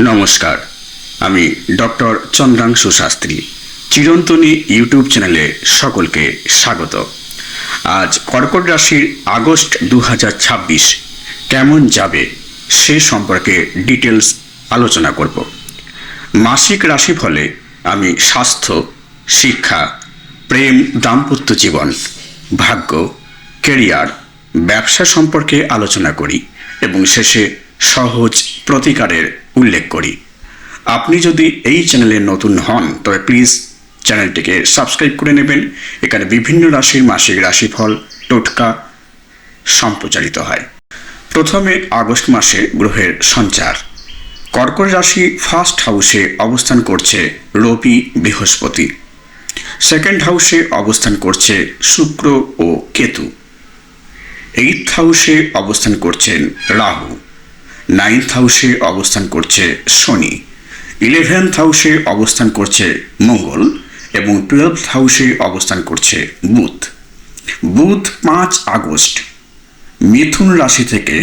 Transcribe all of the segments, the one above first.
নমস্কার, আমি doctor চন্দ্রাংশু Shastri. চিরন্তনী YouTube চ্যানেলে সকলকে স্বাগত। আজ কর্কট রাশির আগস্ট 2026 কেমন যাবে সে সম্পর্কে ডিটেলস আলোচনা করব। মাসিক রাশিফলে আমি স্বাস্থ্য, শিক্ষা, প্রেম, দাম্পত্য জীবন, ভাগ্য, কেরিয়ার, ব্যবসা সম্পর্কে আলোচনা করি এবং শেষে সহজ প্রতিকারের উল্লেখ করি। আপনি যদি এই চ্যানেলে নতুন হন তবে প্লিজ চ্যানেলটিকে সাবস্ক্রাইব করে নেবেন। এখানে বিভিন্ন রাশির মাসিক রাশিফল টোটকা সম্প্রচারিত হয়। প্রথমে আগস্ট মাসে গ্রহের সঞ্চার। কর্কট রাশি ফার্স্ট হাউসে অবস্থান করছে রবি, বৃহস্পতি। সেকেন্ড হাউসে অবস্থান করছে শুক্র ও কেতু। এইথ হাউসে অবস্থান করছেন রাহু। নাইন্থ হাউসে অবস্থান করছে শনি। 11th হাউসে অবস্থান করছে মঙ্গল এবং 12th হাউসে অবস্থান করছে বুধ। বুধ 5 আগস্ট মিথুন রাশি থেকে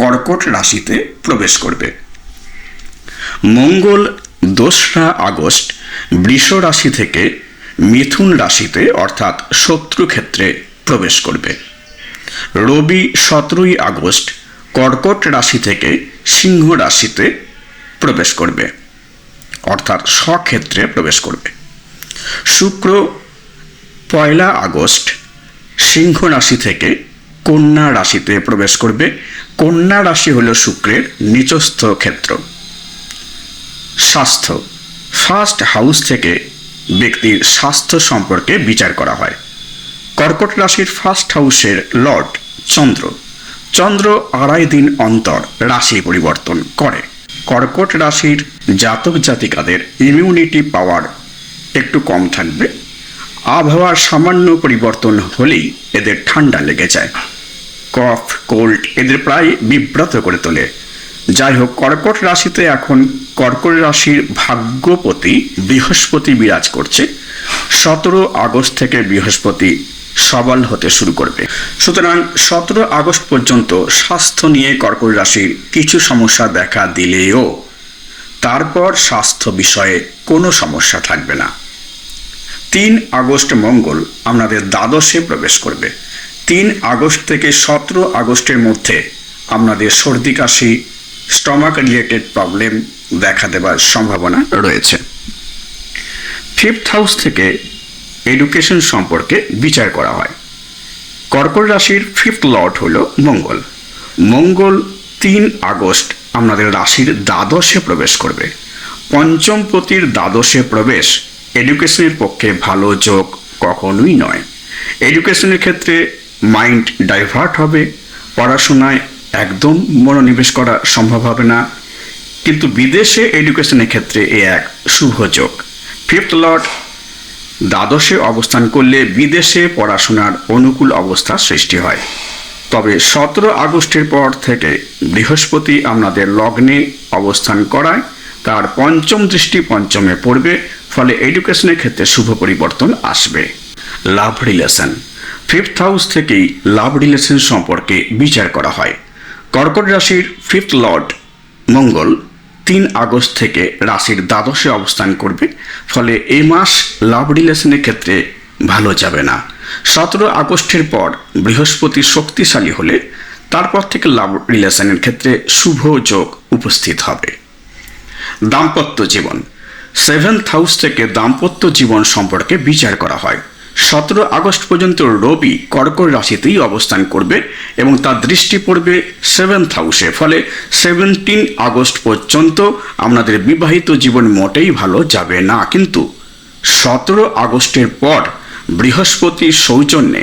কর্কট রাশিতে প্রবেশ করবে। মঙ্গল 2রা আগস্ট বৃষ রাশি থেকে মিথুন রাশিতে অর্থাৎ শত্রু ক্ষেত্রে প্রবেশ করবে। রবি 17ই আগস্ট কর্কট রাশি থেকে সিংহ রাশিতে প্রবেশ করবে অর্থাৎ স্বক্ষেত্রে প্রবেশ করবে। শুক্র 1 আগস্ট সিংহ রাশি থেকে কন্যা রাশিতে প্রবেশ করবে। কন্যা রাশি হল শুক্রের নিচস্থ ক্ষেত্র। স্বাস্থ্য, ফার্স্ট হাউস থেকে ব্যক্তির স্বাস্থ্য সম্পর্কে বিচার করা হয়। কর্কট রাশির ফার্স্ট হাউসের লর্ড চন্দ্র 2.5 দিন অন্তর রাশি পরিবর্তন করে। কর্কট রাশির জাতক জাতিকাদের ইমিউনিটি পাওয়ার একটু কম থাকবে। আবহাওয়ার সামান্য পরিবর্তন হলেই এদের ঠান্ডা লেগে যায়। কফ, কোল্ড এদের প্রায় বিব্রত করে তোলে। যাই হোক, কর্কট রাশিতে এখন কর্কট রাশির ভাগ্যপতি বৃহস্পতি বিরাজ করছে। 17 আগস্ট থেকে বৃহস্পতি সবল হতে শুরু করবে। সুতরাং 17 আগস্ট পর্যন্ত স্বাস্থ্য নিয়ে কর্কট রাশির কিছু সমস্যা দেখা দিলেও তারপর স্বাস্থ্য বিষয়ে কোনো সমস্যা থাকবে না। 3 আগস্ট মঙ্গল আপনাদের দ্বাদশে প্রবেশ করবে। 3 আগস্ট থেকে 17 আগস্টের মধ্যে আপনাদের সর্দি কাশি, স্টমাক রিলেটেড প্রবলেম দেখা দেবার সম্ভাবনা রয়েছে। 5th হাউস থেকে এডুকেশন সম্পর্কে বিচার করা হয়। কর্কট রাশির 5th লর্ড হল মঙ্গল। মঙ্গল 3 আগস্ট আপনাদের রাশির দ্বাদশে প্রবেশ করবে। পঞ্চম পতির দ্বাদশে প্রবেশ এডুকেশনের পক্ষে ভালো যোগ কখনোই নয়। এডুকেশনের ক্ষেত্রে মাইন্ড ডাইভার্ট হবে, পড়াশোনায় একদম মনোনিবেশ করা সম্ভব হবে না। কিন্তু বিদেশে এডুকেশনের ক্ষেত্রে এ এক শুভ যোগ। 5th লর্ড দ্বাদশে অবস্থান করলে বিদেশে পড়াশোনার অনুকূল অবস্থা সৃষ্টি হয়। তবে 17 আগস্টের পর থেকে বৃহস্পতি আপনাদের লগ্নে অবস্থান করায় তার পঞ্চম দৃষ্টি পঞ্চমে পড়বে, ফলে এডুকেশনের ক্ষেত্রে শুভ পরিবর্তন আসবে। লাভ রিলেশন, 5th হাউস থেকেই লাভ রিলেশন সম্পর্কে বিচার করা হয়। কর্কট রাশির 5th লর্ড মঙ্গল 3 আগস্ট থেকে রাশির দ্বাদশে অবস্থান করবে, ফলে এই মাস লাভ রিলেশনের ক্ষেত্রে ভালো যাবে না। 17 আগস্টের পর বৃহস্পতি শক্তিশালী হলে তারপর থেকে লাভ রিলেশনের ক্ষেত্রে শুভ যোগ উপস্থিত হবে। দাম্পত্য জীবন, 7th হাউস থেকে দাম্পত্য জীবন সম্পর্কে বিচার করা হয়। 17 আগস্ট পর্যন্ত রবি কর্কট রাশিতেই অবস্থান করবে এবং তার দৃষ্টি পড়বে 7th হাউসে, ফলে 17 আগস্ট পর্যন্ত আপনাদের বিবাহিত জীবন মোটেই ভালো যাবে না। কিন্তু 17 আগস্টের পর বৃহস্পতির সৌজন্যে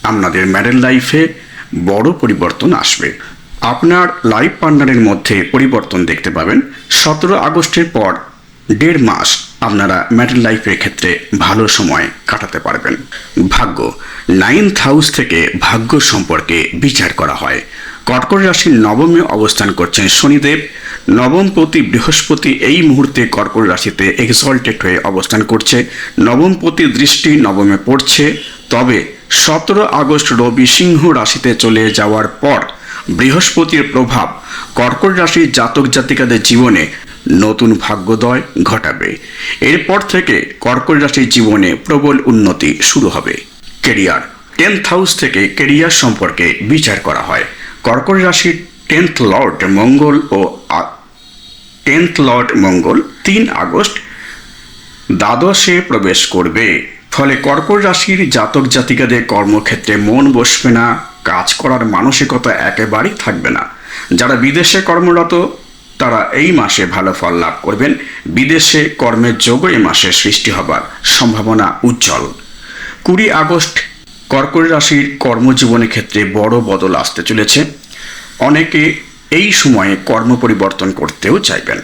আপনাদের ম্যারেড লাইফে বড় পরিবর্তন আসবে। আপনার লাইফ পার্টনারের মধ্যে পরিবর্তন দেখতে পাবেন। 17 আগস্টের পর 1.5 মাস আপনারা ম্যারেড লাইফের ক্ষেত্রে ভালো সময় কাটাতে পারবেন। ভাগ্য, 9th হাউস থেকে ভাগ্য সম্পর্কে বিচার করা হয়। কর্কট রাশির নবমে অবস্থান করছেন শনিদেব। নবমপতি বৃহস্পতি এই মুহূর্তে কর্কট রাশিতে এক্সল্টেড হয়ে অবস্থান করছে। নবমপতি দৃষ্টি নবমে পড়ছে। তবে 17 আগস্ট রবি সিংহ রাশিতে চলে যাওয়ার পর বৃহস্পতির প্রভাব কর্কট রাশির জাতক জাতিকাদের জীবনে নতুন ভাগ্যোদয় ঘটাবে। এরপর থেকে কর্কট রাশির জীবনে প্রবল উন্নতি শুরু হবে। কেরিয়ার, 10th হাউস থেকে কেরিয়ার সম্পর্কে বিচার করা হয়। কর্কট রাশির 10th লর্ড মঙ্গল 3 আগস্ট দ্বাদশে প্রবেশ করবে। ফলে কর্কট রাশির জাতক জাতিকাদের কর্মক্ষেত্রে মন বসবে না, কাজ করার মানসিকতা একেবারেই থাকবে না। যারা বিদেশে কর্মরত তারা এই মাসে ভালো ফল লাভ করবেন। বিদেশে কর্মের যোগও এই মাসে সৃষ্টি হবার সম্ভাবনা উজ্জ্বল। 20 আগস্ট কর্কট রাশির কর্মজীবনের ক্ষেত্রে বড় বদল আসতে চলেছে। অনেকে এই সময়ে কর্ম পরিবর্তন করতেও চাইবেন।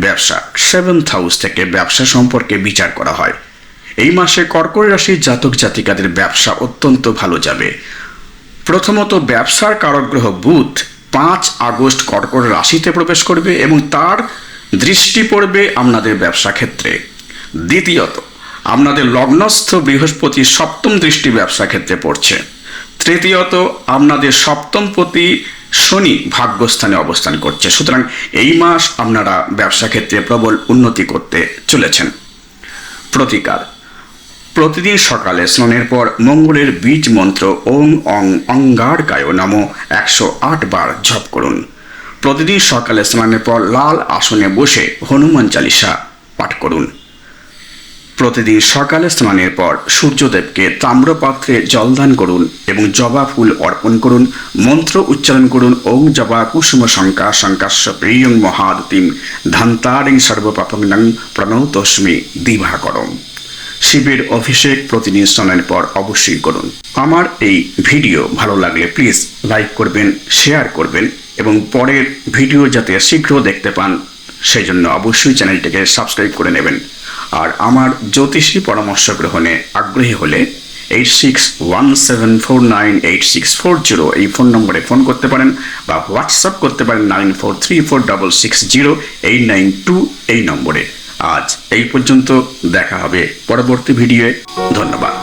ব্যবসা, 7th হাউস থেকে ব্যবসা সম্পর্কে বিচার করা হয়। এই মাসে কর্কট রাশির জাতক জাতিকাদের ব্যবসা অত্যন্ত ভালো যাবে। প্রথমত ব্যবসার কারক গ্রহ বুধ 5 আগস্ট কর্কট রাশিতে প্রবেশ করবে এবং তার দৃষ্টি পড়বে আপনাদের ব্যবসা ক্ষেত্রে। দ্বিতীয়ত আপনাদের লগ্নস্থ বৃহস্পতির 7ম দৃষ্টি ব্যবসা ক্ষেত্রে পড়ছে। তৃতীয়ত আপনাদের 7মপতি শনি ভাগ্যস্থানে অবস্থান করছে। সুতরাং এই মাস আপনারা ব্যবসা ক্ষেত্রে প্রবল উন্নতি করতে চলেছেন। প্রতিকার, প্রতিদিন সকালে স্নানের পর মঙ্গলের বীজ মন্ত্র ওং অং অঙ্গারকায় নাম 108 বার জপ করুন। প্রতিদিন সকালে স্নানের পর লাল আসনে বসে হনুমান চালিসা পাঠ করুন। প্রতিদিন সকালে স্নানের পর সূর্যদেবকে তাম্রপাত্রে জলদান করুন এবং জবা ফুল অর্পণ করুন। মন্ত্র উচ্চারণ করুন ওং জবা কুসুম শঙ্কা শঙ্কাশ্য প্রিয়ং মহাদতিম ধান্তারিং সর্বপাপং প্রণতস্মি দিবাকরম। শিবের অভিষেক প্রতিদিন স্নানের পর অবশ্যই করুন। আমার এই ভিডিও ভালো লাগলে প্লিজ লাইক করবেন, শেয়ার করবেন এবং পরের ভিডিও যাতে শীঘ্র দেখতে পান সেই জন্য অবশ্যই চ্যানেলটিকে সাবস্ক্রাইব করে নেবেন। আর আমার জ্যোতিষী পরামর্শ গ্রহণে আগ্রহী হলে 8617498640 এই ফোন নম্বরে ফোন করতে পারেন বা হোয়াটসঅ্যাপ করতে পারেন 9434660892 এই নম্বরে। আজ এই পর্যন্ত, দেখা হবে পরবর্তী ভিডিওয়ে। ধন্যবাদ।